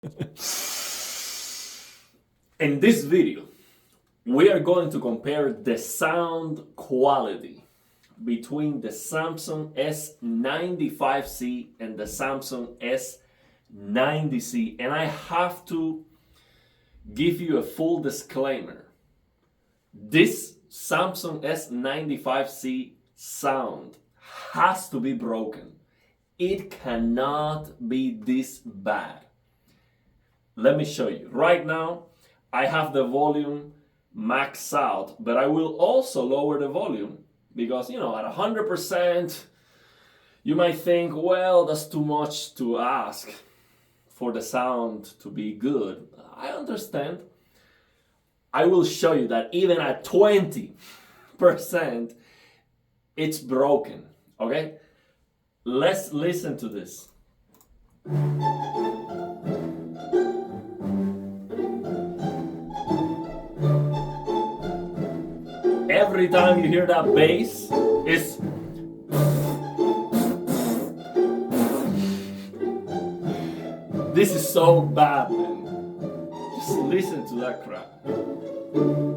In this video, we are going to compare the sound quality between the Samsung S95C and the Samsung S90C. And I have to give you a full disclaimer. This Samsung S95C sound has to be broken. It cannot be this bad. Let me show you. Right now, I have the volume maxed out, but I will also lower the volume because, at 100%, you might think, well, that's too much to ask for the sound to be good. I understand. I will show you that even at 20%, it's broken. Okay? Let's listen to this. Every time you hear that bass, it's this is so bad, man. Just listen to that crap.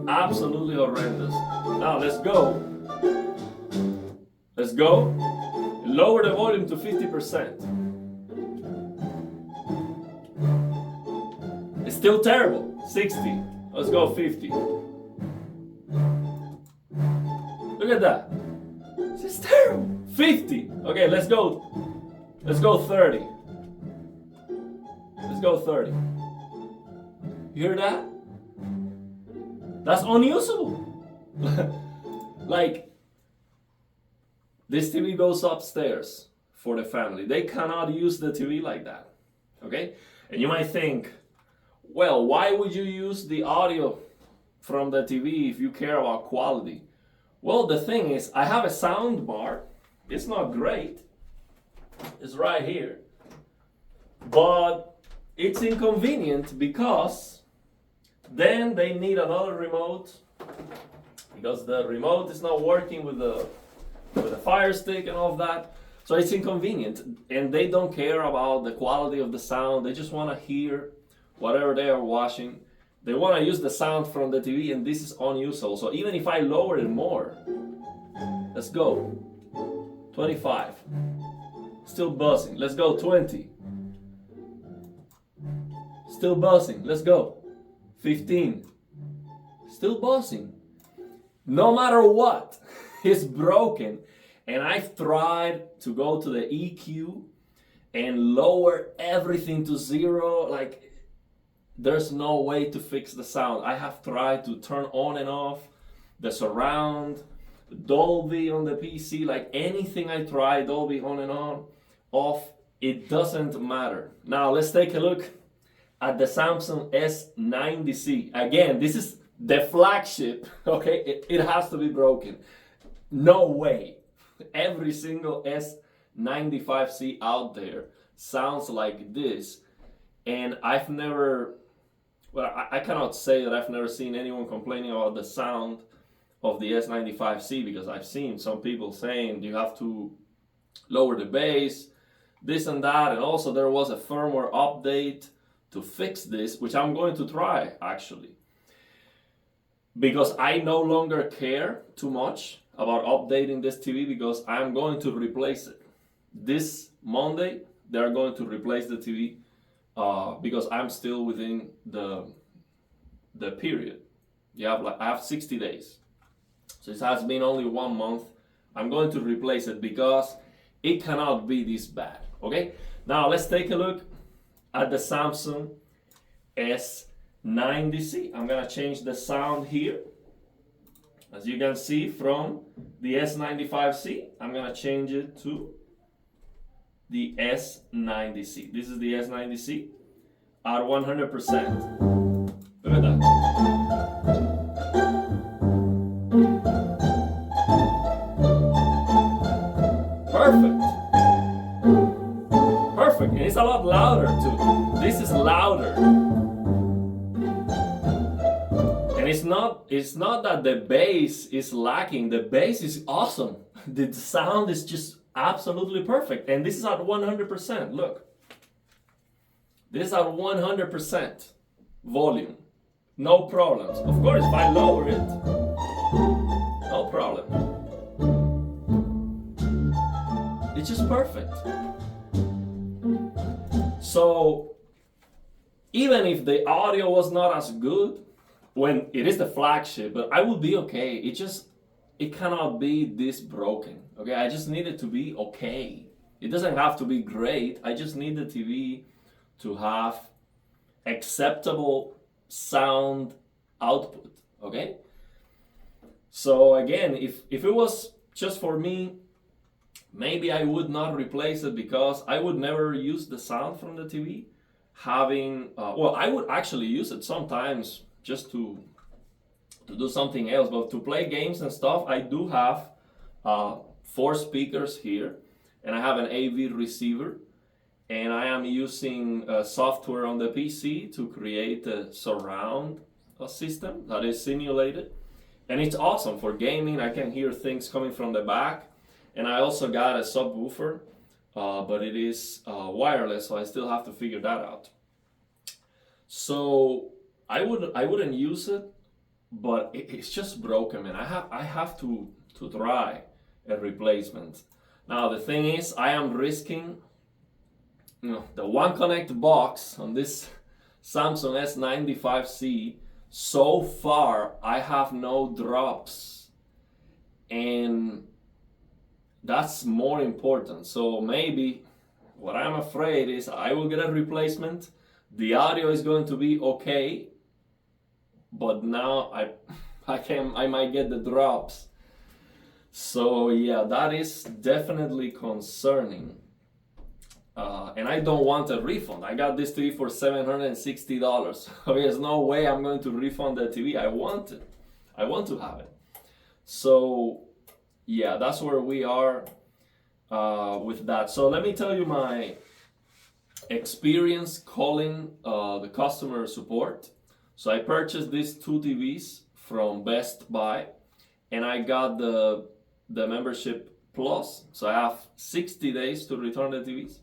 Absolutely horrendous. Now let's go. Let's go. Lower the volume to 50%. It's still terrible. 60. Let's go 50. Look at that. This is terrible. 50. Okay, let's go. Let's go 30. Let's go 30. You hear that? That's unusable. Like, this TV goes upstairs for the family. They cannot use the TV like that. Okay? And you might think, well, why would you use the audio from the TV if you care about quality? Well, the thing is, I have a sound bar. It's not great. It's right here. But it's inconvenient because then they need another remote because the remote is not working with the Fire Stick and all of that. So it's inconvenient. And they don't care about the quality of the sound. They just want to hear whatever they are watching. They want to use the sound from the TV, and this is unusable. So even if I lower it more, let's go. 25. Still buzzing. Let's go 20. Still buzzing. Let's go. 15. Still buzzing. No matter what, it's broken. And I've tried to go to the EQ and lower everything to zero. Like, there's no way to fix the sound. I have tried to turn on and off the surround, Dolby on the PC, like anything I try, Dolby on and on, off, it doesn't matter. Now let's take a look at the Samsung S90C. Again, this is the flagship, okay? It has to be broken. No way. Every single S95C out there sounds like this. And I've never, I cannot say that I've never seen anyone complaining about the sound of the S95C because I've seen some people saying you have to lower the bass, this and that. And also there was a firmware update to fix this, which I'm going to try actually. Because I no longer care too much about updating this TV because I'm going to replace it. This Monday, they're going to replace the TV. Because I'm still within the period. I have 60 days. So it has been only 1 month. I'm going to replace it because it cannot be this bad. Okay? Now let's take a look at the Samsung S90C. I'm gonna change the sound here. As you can see from the S95C, I'm gonna change it to the S90C. This is the S90C at 100%. Look at that. Perfect. Perfect. And it's a lot louder too. This is louder. And it's not that the bass is lacking. The bass is awesome. The sound is just absolutely perfect. And this is at 100%. Look. This is at 100% volume. No problems. Of course, if I lower it, no problem. It's just perfect. So even if the audio was not as good, when it is the flagship, but I would be okay. It cannot be this broken. Okay, I just need it to be okay. It doesn't have to be great. I just need the TV to have acceptable sound output. Okay. So again, if it was just for me, maybe I would not replace it because I would never use the sound from the TV. I would actually use it sometimes just to do something else, but to play games and stuff, I do have 4 speakers here, and I have an AV receiver, and I am using software on the PC to create a surround system that is simulated, and it's awesome for gaming. I can hear things coming from the back, and I also got a subwoofer, but it is wireless, so I still have to figure that out. So I wouldn't use it, but it's just broken, man. I have to try a replacement. Now the thing is, I am risking, the One Connect box on this Samsung S95C. So far, I have no drops, and that's more important. So maybe what I'm afraid is I will get a replacement. The audio is going to be okay, but now I might get the drops. So yeah, that is definitely concerning. And I don't want a refund. I got this TV for $760. So there's no way I'm going to refund the TV. I want it. I want to have it. So yeah, that's where we are with that. So let me tell you my experience calling the customer support. So I purchased these 2 TVs from Best Buy, and I got the membership plus. So I have 60 days to return the TVs.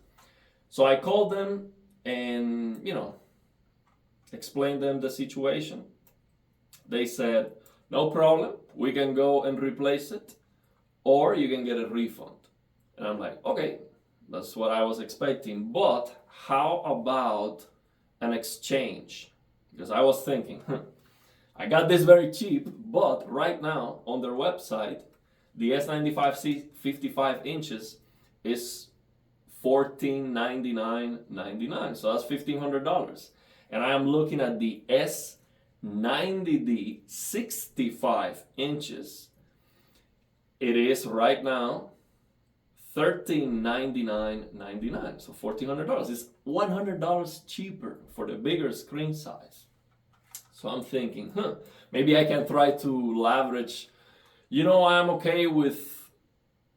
So I called them and, explained them the situation. They said, no problem, we can go and replace it, or you can get a refund. And I'm like, okay, that's what I was expecting, but how about an exchange? Because I was thinking, I got this very cheap, but right now on their website, the S95C 55 inches is $1499.99, so that's $1,500. And I am looking at the S90D 65 inches. It is right now $1399.99, so $1,400. It's $100 cheaper for the bigger screen size. So I'm thinking, maybe I can try to leverage. I'm okay with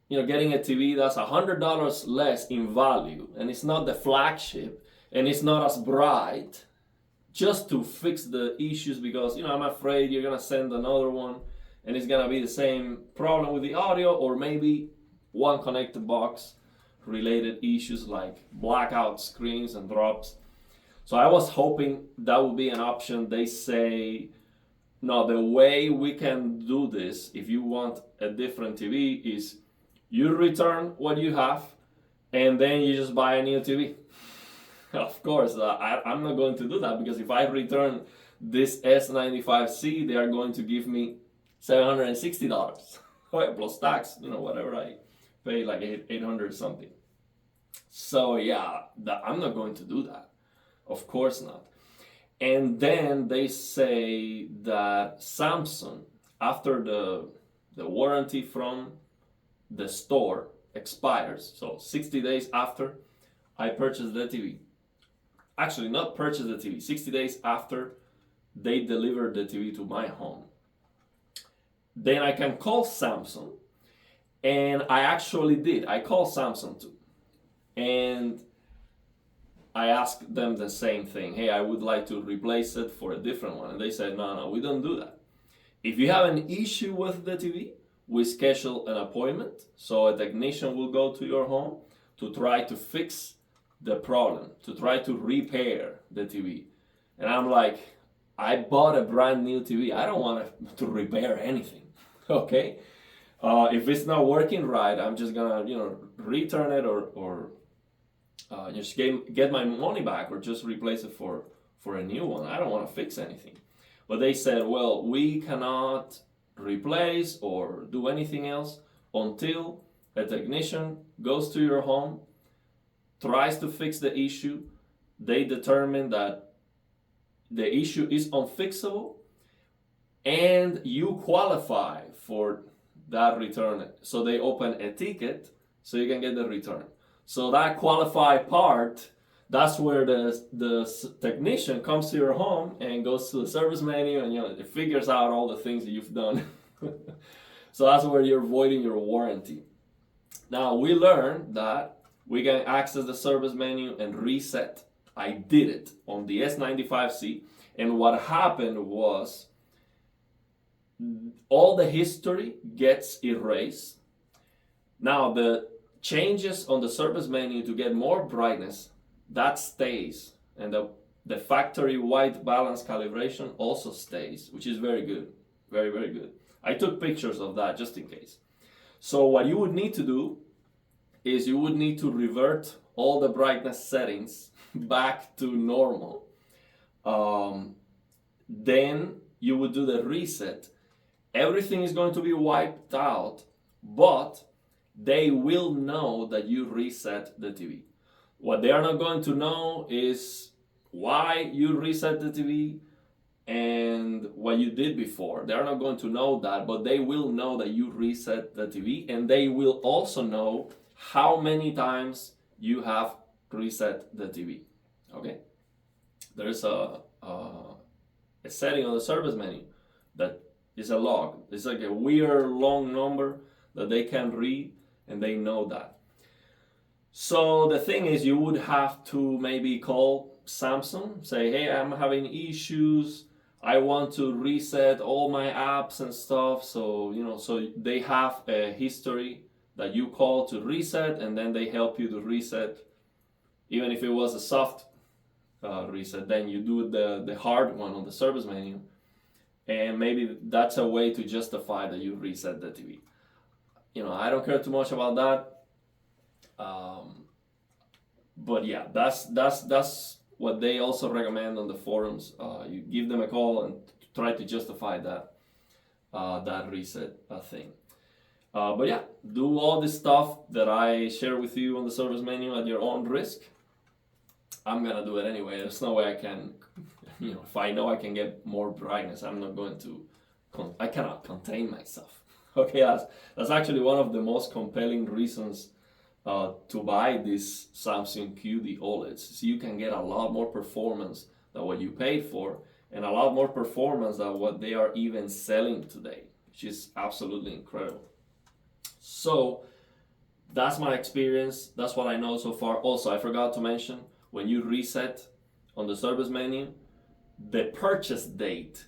getting a TV that's $100 less in value, and it's not the flagship, and it's not as bright, just to fix the issues, because I'm afraid you're gonna send another one and it's gonna be the same problem with the audio, or maybe One Connect box related issues like blackout screens and drops. So I was hoping that would be an option. They say, no, the way we can do this, if you want a different TV, is you return what you have, and then you just buy a new TV. Of course, I'm not going to do that, because if I return this S95C, they are going to give me $760 plus tax, whatever I pay, like 800 something. So yeah, I'm not going to do that. Of course not. And then they say that Samsung, after the warranty from the store expires, so 60 days after I purchased the TV, actually not purchased the TV, 60 days after they delivered the TV to my home, then I can call Samsung. And I actually did. I called Samsung too, and I asked them the same thing. Hey, I would like to replace it for a different one. And they said, no, we don't do that. If you have an issue with the TV, we schedule an appointment. So a technician will go to your home to try to fix the problem, to try to repair the TV. And I'm like, I bought a brand new TV. I don't want to repair anything, okay? If it's not working right, I'm just gonna, return it or just get my money back or just replace it for a new one. I don't want to fix anything. But they said, well, we cannot replace or do anything else until a technician goes to your home, tries to fix the issue. They determine that the issue is unfixable and you qualify for that return. So they open a ticket so you can get the return. So that qualified part, that's where the technician comes to your home and goes to the service menu and it figures out all the things that you've done. So that's where you're voiding your warranty. Now we learned that we can access the service menu and reset. I did it on the S95C, and what happened was all the history gets erased. Now the changes on the service menu to get more brightness, that stays, and the factory white balance calibration also stays, which is very good, very, very good. I took pictures of that just in case. So what you would need to do is you would need to revert all the brightness settings back to normal. Then you would do the reset. Everything is going to be wiped out, but they will know that you reset the TV. What they are not going to know is why you reset the TV and what you did before. They are not going to know that, but they will know that you reset the TV, and they will also know how many times you have reset the TV. Okay? There's a setting on the service menu that is a log. It's like a weird long number that they can read, and they know that. So the thing is, you would have to maybe call Samsung, say, hey, I'm having issues. I want to reset all my apps and stuff. So, so they have a history that you call to reset, and then they help you to reset. Even if it was a soft reset, then you do the hard one on the service menu. And maybe that's a way to justify that you reset the TV. I don't care too much about that. But yeah, that's what they also recommend on the forums. You give them a call and try to justify that reset thing. But yeah, do all this stuff that I share with you on the service menu at your own risk. I'm gonna do it anyway. There's no way I can, if I know I can get more brightness, I'm not going to, I cannot contain myself. Okay, that's actually one of the most compelling reasons to buy this Samsung QD OLEDs. So you can get a lot more performance than what you paid for, and a lot more performance than what they are even selling today, which is absolutely incredible. So that's my experience. That's what I know so far. Also, I forgot to mention, when you reset on the service menu, the purchase date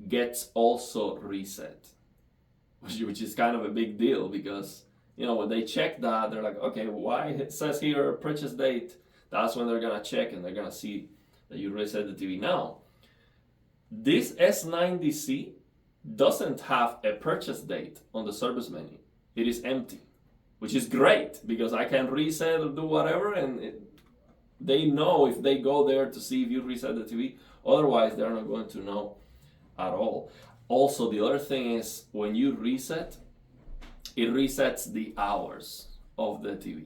gets also reset, which is kind of a big deal, because when they check that, they're like, okay, why it says here purchase date? That's when they're gonna check and they're gonna see that you reset the TV. Now, this S90C doesn't have a purchase date on the service menu. It is empty, which is great because I can reset or do whatever, and they know if they go there to see if you reset the TV. Otherwise, they're not going to know at all. Also, the other thing is, when you reset, it resets the hours of the TV.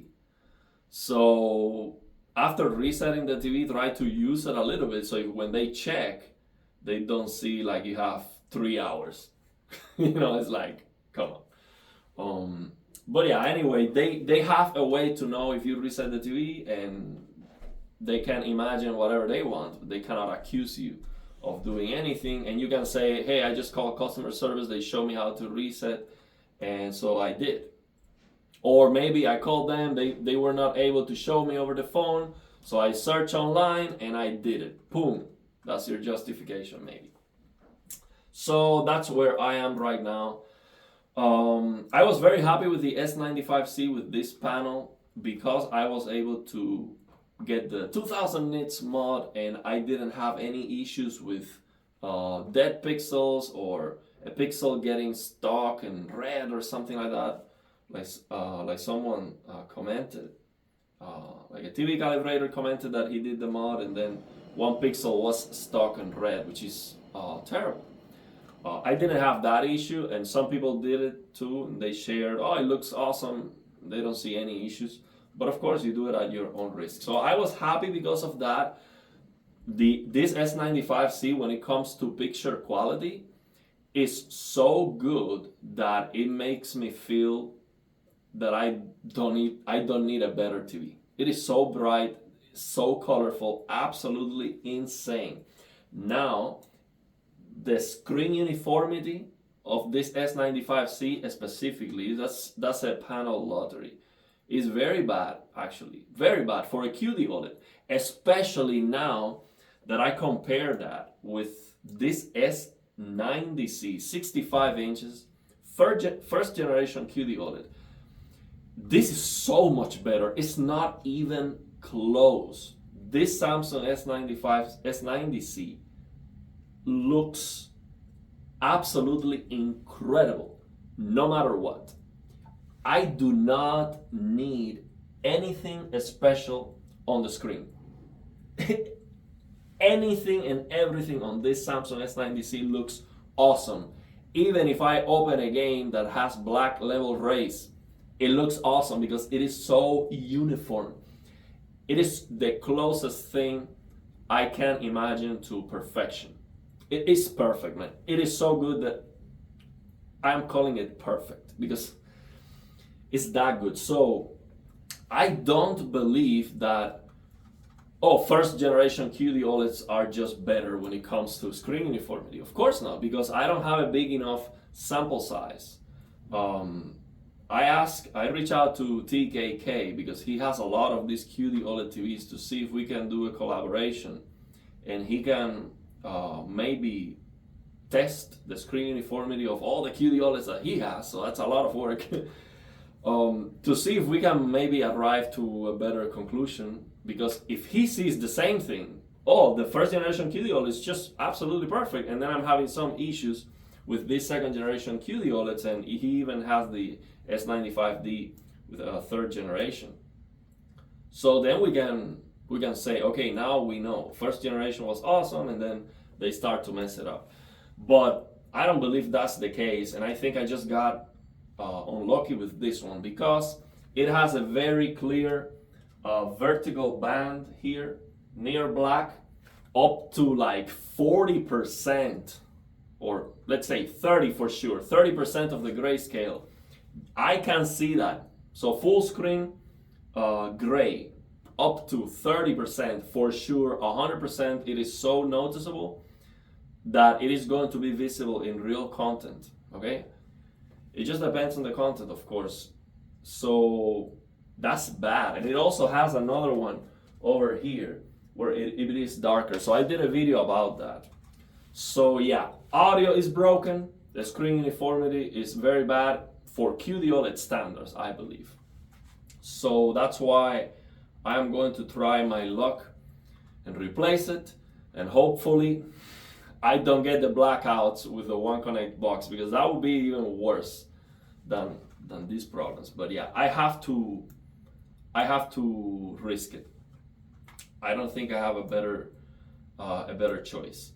So after resetting the TV, try to use it a little bit, so when they check, they don't see like you have 3 hours. It's like, come on. But yeah, anyway, they have a way to know if you reset the TV, and they can imagine whatever they want. They cannot accuse you of doing anything, and you can say, hey, I just called customer service, they show me how to reset, and so I did. Or maybe I called them, they were not able to show me over the phone, so I searched online and I did it. Boom. That's your justification, maybe. So that's where I am right now. I was very happy with the S95C with this panel, because I was able to get the 2000 nits mod, and I didn't have any issues with dead pixels or a pixel getting stuck in red or something like that. Like someone commented, like a TV calibrator commented that he did the mod and then one pixel was stuck in red, which is terrible. I didn't have that issue, and some people did it too, and they shared, oh, it looks awesome, they don't see any issues. But of course, you do it at your own risk. So I was happy because of that. This S95C, when it comes to picture quality, is so good that it makes me feel that I don't need a better TV. It is so bright, so colorful, absolutely insane. Now, the screen uniformity of this S95C specifically, that's a panel lottery, is very bad, actually. Very bad for a QD OLED, especially now that I compare that with this S90C, 65 inches, first generation QD OLED. This is so much better. It's not even close. This Samsung S90C looks absolutely incredible, no matter what. I do not need anything special on the screen. Anything and everything on this Samsung S90C looks awesome. Even if I open a game that has black level rays, it looks awesome because it is so uniform. It is the closest thing I can imagine to perfection. It is perfect, man. It is so good that I'm calling it perfect because it's that good. So I don't believe that, first generation QD OLEDs are just better when it comes to screen uniformity. Of course not, because I don't have a big enough sample size. I reach out to TKK because he has a lot of these QD OLED TVs to see if we can do a collaboration, and he can maybe test the screen uniformity of all the QD OLEDs that he has. So that's a lot of work. To see if we can maybe arrive to a better conclusion, because if he sees the same thing, the first generation QD OLED is just absolutely perfect, and then I'm having some issues with this second generation QD OLEDs, and he even has the S95D with a third generation. So then we can say, okay, now we know first generation was awesome, and then they start to mess it up. But I don't believe that's the case, and I think I just got unlucky with this one because it has a very clear vertical band here near black up to like 40%, or let's say 30 for sure, 30% of the grayscale. I can see that. So full screen gray up to 30% for sure, 100%. It is so noticeable that it is going to be visible in real content. Okay, it just depends on the content, of course. So that's bad. And it also has another one over here where it is darker. So I did a video about that. So yeah, audio is broken. The screen uniformity is very bad for QD OLED standards, I believe. So that's why I'm going to try my luck and replace it. And hopefully I don't get the blackouts with the One Connect box, because that would be even worse than these problems. But yeah, I have to risk it. I don't think I have a better choice.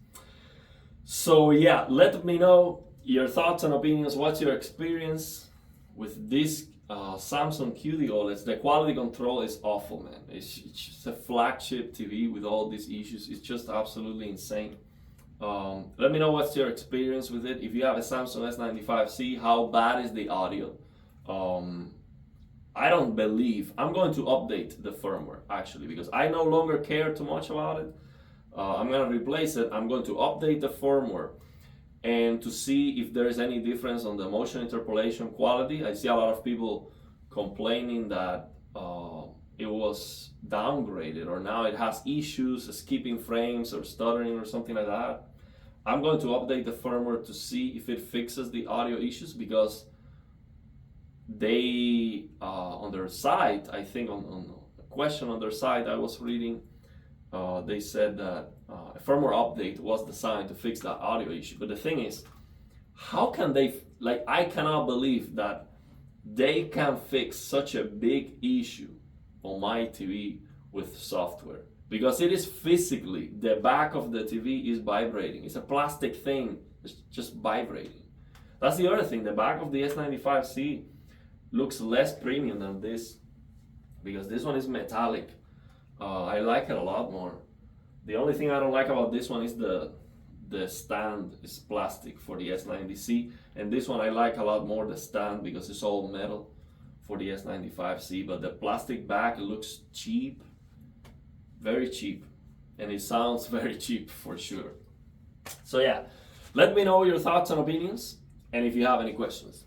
So yeah, let me know your thoughts and opinions. What's your experience with this Samsung QD OLEDs? The quality control is awful, man. It's just a flagship TV with all these issues. It's just absolutely insane. Let me know what's your experience with it. If you have a Samsung S95C, how bad is the audio? I don't believe, I'm going to update the firmware actually, because I no longer care too much about it. I'm going to replace it. I'm going to update the firmware and to see if there is any difference on the motion interpolation quality. I see a lot of people complaining that it was downgraded, or now it has issues skipping frames or stuttering or something like that. I'm going to update the firmware to see if it fixes the audio issues, because they on their site, I think on question on their site I was reading. They said that a firmware update was designed to fix that audio issue. But the thing is, how can they, like, I cannot believe that they can fix such a big issue on my TV with software. Because it is physically, the back of the TV is vibrating. It's a plastic thing, it's just vibrating. That's the other thing, the back of the S95C looks less premium than this, because this one is metallic. I like it a lot more. The only thing I don't like about this one is the stand is plastic for the S90C, and this one I like a lot more the stand because it's all metal for the S95C, but the plastic back looks cheap, very cheap, and it sounds very cheap for sure. So yeah, let me know your thoughts and opinions, and if you have any questions.